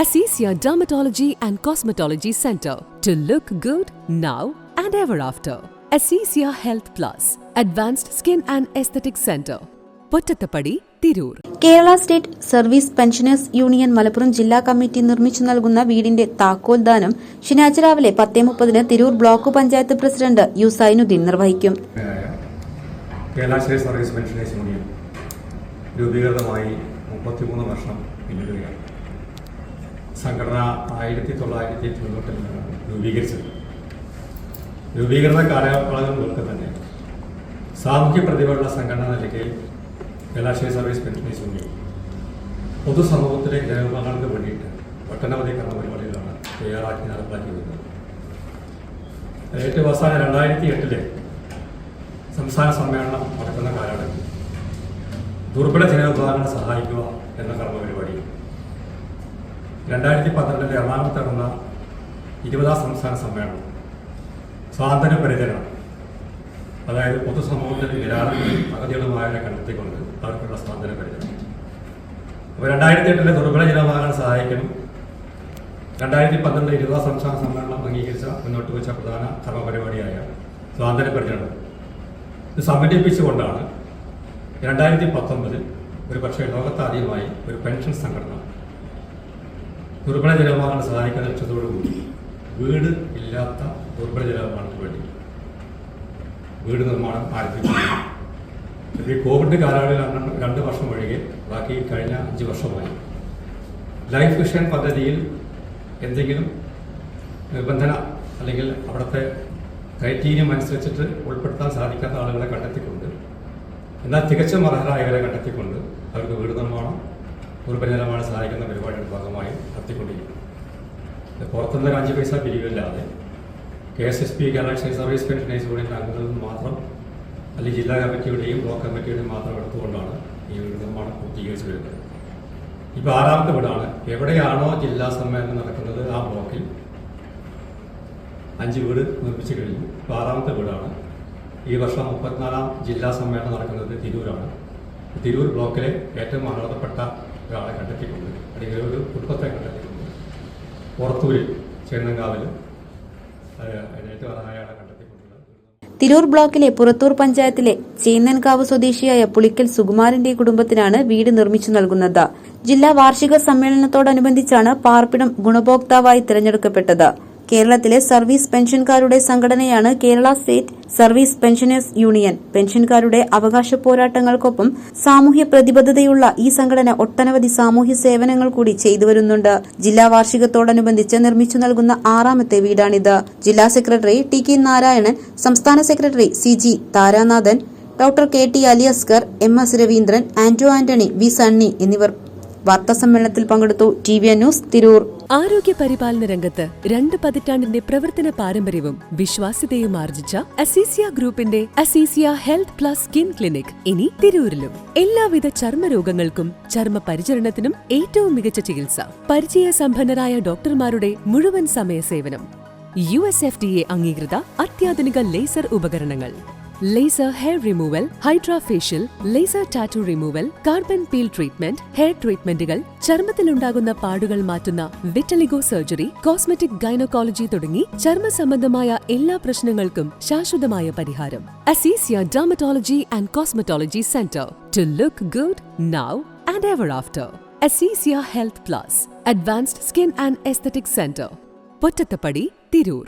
Assisia Dermatology and Cosmetology Center. To look good now and ever after. Assisia Health Plus. Advanced Skin and Aesthetic Center. Pottathappadi Tirur. Kerala state service pensioners union Malappuram ജില്ലാ committee നിർമ്മിച്ചു നൽകുന്ന വീടിന്റെ താക്കോൽദാനം ശനിയാഴ്ച രാവിലെ 10:30 Tirur block panchayat president U Zainuddin നിർവഹിക്കും. Kerala state service pensioners union രൂപീകൃതമായി 33 വർഷം പിന്നിടുകയാണ്. സംഘടന 1998 രൂപീകരിച്ചത്. രൂപീകരണ കാലയളവ് മുതൽക്ക് തന്നെ സാമൂഹ്യ പ്രതിഭയുള്ള സംഘടന നിലയ്ക്ക് Kerala state service pensioners union പൊതുസമൂഹത്തിലെ ജനവിഭാഗങ്ങൾക്ക് വേണ്ടിയിട്ട് ഒട്ടനവധി കർമ്മപരിപാടികളാണ് തയ്യാറാക്കി നടപ്പാക്കി വരുന്നത്. ഏറ്റവും അവസാനം 2008 സംസ്ഥാന സമ്മേളനം നടക്കുന്ന കാലഘട്ടത്തിൽ ദുർബല ജനവിഭാഗങ്ങളെ സഹായിക്കുക എന്ന കർമ്മപരിപാടി 2012 എറണാകുളത്ത് നടന്ന 20ാം സംസ്ഥാന സമ്മേളനം സ്വാതന്ത്ര്യ പരിചരണം, അതായത് പൊതുസമൂഹത്തിന് നിരാളുകളും അഗതികളുമായവരെ കണ്ടെത്തിക്കൊണ്ട് അവർക്കുള്ള സ്വാതന്ത്ര്യ പരിചരണം. അപ്പോൾ 2008 ദുർബല ജനവിഭാഗങ്ങളെ സഹായിക്കണം 2012 20ാം സംസ്ഥാന സമ്മേളനം അംഗീകരിച്ച മുന്നോട്ട് വെച്ച പ്രധാന കർമ്മപരിപാടിയായ സ്വാതന്ത്ര്യ പരിചരണം ഇത് സംഘടിപ്പിച്ചുകൊണ്ടാണ് 2019 ഒരു പക്ഷേ ലോകത്താദ്യമായി ഒരു പെൻഷൻ സംഘടന ദുർബല ജനവിഭാഗങ്ങളെ സഹായിക്കുന്ന ലക്ഷ്യത്തോടുകൂടി വീട് ഇല്ലാത്ത ദുർബല ജനവിഭാഗങ്ങൾക്ക് വേണ്ടി വീട് നിർമ്മാണം ആരംഭിക്കുന്നു. ഈ കോവിഡ് കാലയളവിൽ 2 വർഷം ഒഴികെ ബാക്കി കഴിഞ്ഞ 5 വർഷമായി ലൈഫ് മിഷൻ പദ്ധതിയിൽ എന്തെങ്കിലും നിബന്ധന അല്ലെങ്കിൽ അവിടുത്തെ ക്രൈറ്റീരിയം അനുസരിച്ചിട്ട് ഉൾപ്പെടുത്താൻ സാധിക്കാത്ത ആളുകളെ കണ്ടെത്തിക്കൊണ്ട്, എന്നാൽ തികച്ചും അർഹരായവരെ കണ്ടെത്തിക്കൊണ്ട് അവർക്ക് വീട് നിർമ്മാണം ദുർബല ജനവിഭാഗങ്ങളെ സഹായിക്കുന്ന പരിപാടിയുടെ ഭാഗമായി നടത്തിക്കൊണ്ടിരിക്കുന്നു. പുറത്തുനിന്ന് 5 പൈസ പിരിവില്ലാതെ KSSP Kerala state service pensioners union അംഗങ്ങളിൽ നിന്ന് മാത്രം, അല്ലെങ്കിൽ ജില്ലാ കമ്മിറ്റിയുടെയും ബ്ലോക്ക് കമ്മിറ്റിയുടെയും മാത്രം എടുത്തുകൊണ്ടാണ് ഈ വീട് നിർമ്മാണം പൂർത്തീകരിച്ചു വരുന്നത്. ഇപ്പോൾ 6ാമത്തെ വീടാണ്. എവിടെയാണോ ജില്ലാ സമ്മേളനം നടക്കുന്നത് ആ ബ്ലോക്കിൽ 5 വീട് നിർമ്മിച്ചു കഴിഞ്ഞു. ഇപ്പോൾ 6ാമത്തെ വീടാണ്. ഈ വർഷം 34ാം ജില്ലാ സമ്മേളനം നടക്കുന്നത് തിരൂരാണ്. തിരൂർ ബ്ലോക്കിലെ ഏറ്റവും അർഹതപ്പെട്ട ഒരാളെ കണ്ടെത്തിക്കൊണ്ട്, അല്ലെങ്കിൽ ഒരു കുടുംബത്തെ കണ്ടെത്തിക്കൊണ്ട് പുറത്തൂരിൽ ചേന്നങ്കാവിൽ ഏറ്റവും അർഹയാളെ കണ്ടെത്തിക്കൊണ്ടുള്ള തിരൂർ ബ്ലോക്കിലെ പുറത്തൂർ പഞ്ചായത്തിലെ ചേന്നൻകാവ് സ്വദേശിയായ പുളിക്കൽ സുകുമാരന്റെ കുടുംബത്തിനാണ് വീട് നിർമ്മിച്ചു നൽകുന്നത്. ജില്ലാ വാർഷിക സമ്മേളനത്തോടനുബന്ധിച്ചാണ് പാർപ്പിടം ഗുണഭോക്താവായി തിരഞ്ഞെടുക്കപ്പെട്ടത്. കേരളത്തിലെ സർവീസ് പെൻഷൻകാരുടെ സംഘടനയാണ് Kerala state service pensioners union. പെൻഷൻകാരുടെ അവകാശ പോരാട്ടങ്ങൾക്കൊപ്പം സാമൂഹ്യ പ്രതിബദ്ധതയുള്ള ഈ സംഘടന ഒട്ടനവധി സാമൂഹ്യ സേവനങ്ങൾ കൂടി ചെയ്തുവരുന്നുണ്ട്. ജില്ലാ വാർഷികത്തോടനുബന്ധിച്ച് നിർമ്മിച്ചു നൽകുന്ന 6ാമത്തെ വീടാണിത്. ജില്ലാ സെക്രട്ടറി TK നാരായണൻ, സംസ്ഥാന secretary CG Tharanathan, doctor KT അലിയസ്കർ, MS Raveendran, Anto Antony, V Sunny എന്നിവർ വാർത്താസമ്മേളനത്തിൽ പങ്കെടുത്തു. TVN news, Tirur. ആരോഗ്യ പരിപാലന രംഗത്ത് 2 പതിറ്റാണ്ടിന്റെ പ്രവർത്തന പാരമ്പര്യവും വിശ്വാസ്യതയും ആർജിച്ച അസീസിയ ഗ്രൂപ്പിന്റെ Azeezia health plus skin clinic ഇനി തിരൂരിലും. എല്ലാവിധ ചർമ്മരോഗങ്ങൾക്കും ചർമ്മ പരിചരണത്തിനും ഏറ്റവും മികച്ച ചികിത്സ, പരിചയസമ്പന്നരായ ഡോക്ടർമാരുടെ മുഴുവൻ സമയ സേവനം, USFDA അംഗീകൃത അത്യാധുനിക ലേസർ ഉപകരണങ്ങൾ, laser hair removal, hydra facial, laser tattoo removal, carbon peel treatment, hair ട്രീറ്റ്മെന്റുകൾ, ചർമ്മത്തിലുണ്ടാകുന്ന പാടുകൾ മാറ്റുന്ന വിറ്റലിഗോ സർജറി, കോസ്മെറ്റിക് ഗൈനക്കോളജി തുടങ്ങി ചർമ്മ സംബന്ധമായ എല്ലാ പ്രശ്നങ്ങൾക്കും ശാശ്വതമായ പരിഹാരം. Azeezia dermatology and cosmetology centre. To look good now and ever after. Azeezia health plus. Advanced skin and aesthetic centre. Pottathappadi, Tirur.